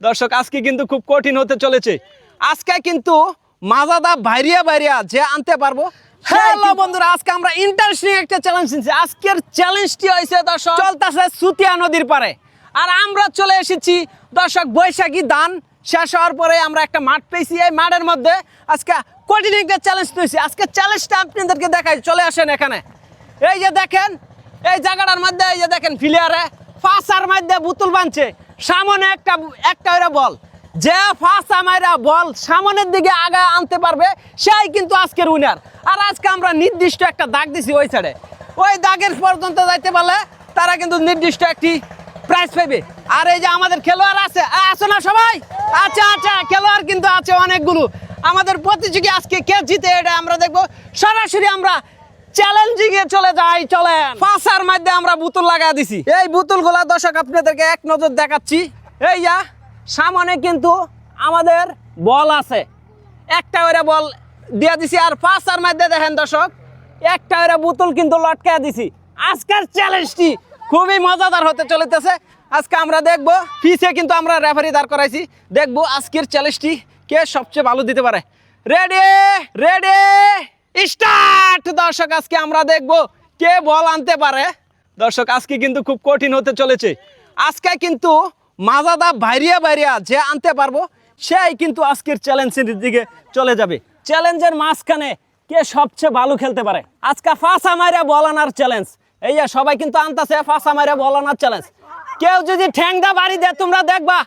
দর্শক আজকে কিন্তু খুব কঠিন হতে চলেছে। আজকে কিন্তু মাজাদা বাইরিয়া যে আনতে পারবো। হ্যালো বন্ধুরা, আজকে আমরা ইন্টারেস্টিং একটা চ্যালেঞ্জ নিয়েছি। আজকের চ্যালেঞ্জটি হয়েছে দর্শক চলতেছে সুতিয়া নদীর পারে, আর আমরা চলে এসেছি দর্শক বৈশাখী ধান শেষ হওয়ার পরে আমরা একটা মাঠ পেয়েছি। এই মাঠের মধ্যে আজকে কঠিন একটা চ্যালেঞ্জ নিয়েছি। আজকে চ্যালেঞ্জটা আপনাদেরকে দেখাই, চলে আসেন এখানে। এই যে দেখেন এই জায়গাটার মধ্যে, এই যে দেখেন ফিলিয়ারে ফাঁসার মধ্যে বুতুল বানছে, সামনে একটা বল, যে ফাঁসা মাইরা বল সামনের দিকে আগে আনতে পারবে সেই কিন্তু আজকের উইনার। আর আজকে আমরা নির্দিষ্ট একটা দাগ দিছি ওই সাইডে, ওই দাগের পর্যন্ত যাইতে পারলে তারা কিন্তু নির্দিষ্ট একটি প্রাইজ পাবে। আর এই যে আমাদের খেলোয়াড় আছে না সবাই? আচ্ছা খেলোয়াড় কিন্তু আছে অনেকগুলো। আমাদের প্রতিযোগী আজকে কে জিতে এটা আমরা দেখবো। সরাসরি আমরা চ্যালেঞ্জিং এ চলে যাই, চলেন। ফাঁসার মধ্যে আমরা বুতুল লাগা দিছি। এই বুতুলগুলা দর্শক আপনাদেরকে এক নজর দেখাচ্ছি। এই সামনে কিন্তু আমাদের বল আছে, একটা ওরা বল দিয়া দিছি। আর ফাঁসার মধ্যে দেখেন দর্শক একটা ওরা বুতুল কিন্তু লটকায়া দিছি। আজকের চ্যালেঞ্জটি খুবই মজাদার হতে চলেছে। আজকে আমরা দেখবো, পিছে কিন্তু আমরা রেফারি দাঁড় করাইছি, দেখবো আজকের চ্যালেঞ্জটি কে সবচেয়ে ভালো দিতে পারে। Ready start. দর্শক আজকে আমরা দেখবো কে বল আনতে পারে। দর্শক আজকে কিন্তু খুব কঠিন হতে চলেছে। আজকে কিন্তু মাজাদা বাইরিয়া যে আনতে পারবো সেই কিন্তু আজকের চ্যালেঞ্জের দিকে চলে যাবে। চ্যালেঞ্জের মাঝখানে কে সবচেয়ে ভালো খেলতে পারে। আজকে ফাঁসা মাইরা বল আনার চ্যালেঞ্জ। এই সবাই কিন্তু আনতেছে ফাঁসা মাইরা বল আনার চ্যালেঞ্জ। কেউ যদি ঠ্যাংদা বাড়ি দেয় তোমরা দেখবা।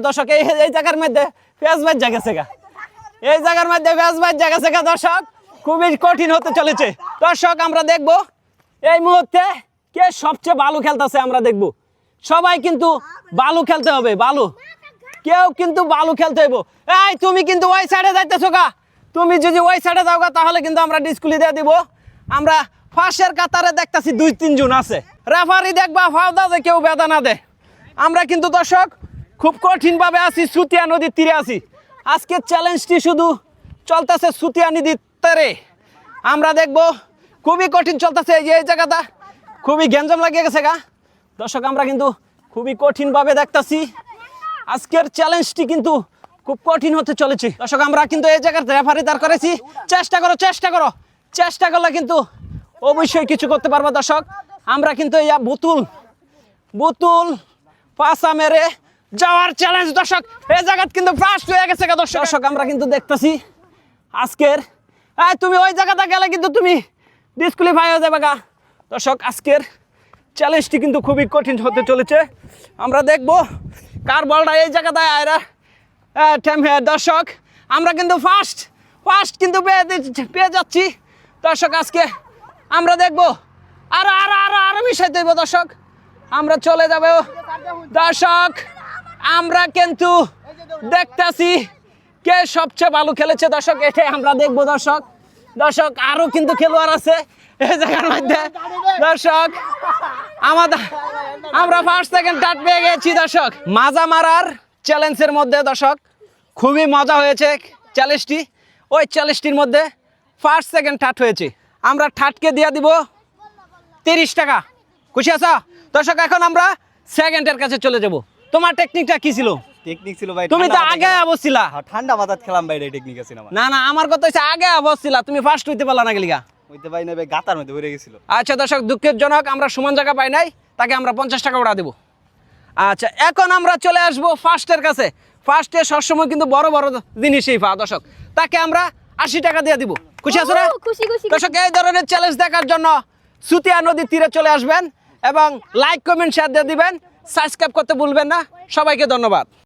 দর্শক এই জায়গার মধ্যে ফেস বাইজ জায়গা গা, এই জায়গার মধ্যে ফেস বাইজ জায়গা গা। দর্শক খুবই কঠিন হতে চলেছে। দর্শক আমরা দেখবো এই মুহূর্তে কে সবচেয়ে ভালো খেলতেছে। আমরা দেখবো সবাই কিন্তু বালু খেলতে হবে, বালু কেউ কিন্তু বালু খেলতে হইব। এই তুমি কিন্তু ওই সাইডে যাইতেছো গা, তুমি যদি ওই সাইডে যাও গা তাহলে কিন্তু আমরা ডিসকুলি দিয়ে দিব। আমরা ফাঁসের কাতারে দেখতেছি 2-3 জন আছে, রেফারি দেখবা ফাউদা যে কেউ বেদা না দেয়। আমরা কিন্তু দর্শক খুব কঠিন ভাবে আছি, সুতিয়া নদীর তীরে আছি। আজকের চ্যালেঞ্জটি শুধু চলতেছে সুতিয়া নদীর তীরে। আমরা দেখবো খুবই কঠিন চলতেছে। এই জায়গাটা খুবই গ্যাঞ্জাম লাগিয়ে গেছে গা। দর্শক আমরা কিন্তু খুবই কঠিন ভাবে দেখতেছি। আজকের চ্যালেঞ্জটি কিন্তু খুব কঠিন হতে চলেছে। দর্শক আমরা কিন্তু এই জায়গার রেফারি দাঁড় করেছি। চেষ্টা করলে কিন্তু অবশ্যই কিছু করতে পারবো। দর্শক আমরা কিন্তু এই বুতুল পাশা মেরে যাওয়ার চ্যালেঞ্জ। দর্শক এই জায়গা কিন্তু ফার্স্ট হয়ে গেছে। দর্শক আমরা কিন্তু দেখতেছি আজকের তুমি ওই জায়গাটা গেলে কিন্তু তুমি ডিসকুয়ালিফাই হয়ে যাবে গা। দর্শক আজকের চ্যালেঞ্জটি কিন্তু খুবই কঠিন হতে চলেছে। আমরা দেখবো কার বলটা এই জায়গাটায় আয়রা। দর্শক আমরা কিন্তু ফার্স্ট কিন্তু পেয়ে যাচ্ছি। দর্শক আজকে আমরা দেখবো আরো মিশাই দেবো। দর্শক আমরা চলে যাব। দর্শক আমরা কিন্তু দেখতেছি কে সবচেয়ে ভালো খেলেছে। দর্শক এটাই আমরা দেখবো। দর্শক আরো কিন্তু খেলোয়াড় আছে এই জায়গার মধ্যে। দর্শক আমরা ফার্স্ট সেকেন্ড থার্ড পেয়ে গেছি। দর্শক মাজা মারার চ্যালেঞ্জের মধ্যে দর্শক খুবই মজা হয়েছে চ্যালেঞ্জটি। ওই চ্যালেঞ্জটির মধ্যে ফার্স্ট সেকেন্ড থার্ড হয়েছে। আমরা থার্ডকে দিয়ে দিব 30 টাকা। খুশি আছো? দর্শক এখন আমরা সেকেন্ডের কাছে চলে যাব। তোমার টেকনিকটা কি ছিল? টেকনিক ছিল ভাই, তুমি তো আগে অবস্থিলা। ঠান্ডা মাথায় খেলাম ভাই, এই টেকনিক আছে আমার। না আমার কথা হচ্ছে আগে অবস্থিলা, তুমি ফার্স্ট হইতে পারলা না গেলিগা। হইতে পাই না ভাই, গাতার মধ্যে পড়ে গেছিল। আচ্ছা দর্শক দুঃখের জনক আমরা সমান জায়গা পাই নাই, তাকে আমরা 50 টাকা ওড়া দেবো। আচ্ছা এখন আমরা চলে আসবো ফার্স্টের কাছে। ফার্স্টে সবসময় কিন্তু বড় জিনিসই পাওয়া। দর্শক তাকে আমরা 80 টাকা দিয়ে দিব। খুশি আছো না? দর্শক এই ধরনের চ্যালেঞ্জ দেখার জন্য সুতিয়া নদীর তীরে চলে আসবেন এবং লাইক কমেন্ট শেয়ার দিয়ে দিবেন। সাবস্ক্রাইব করতে ভুলবেন না। সবাইকে ধন্যবাদ।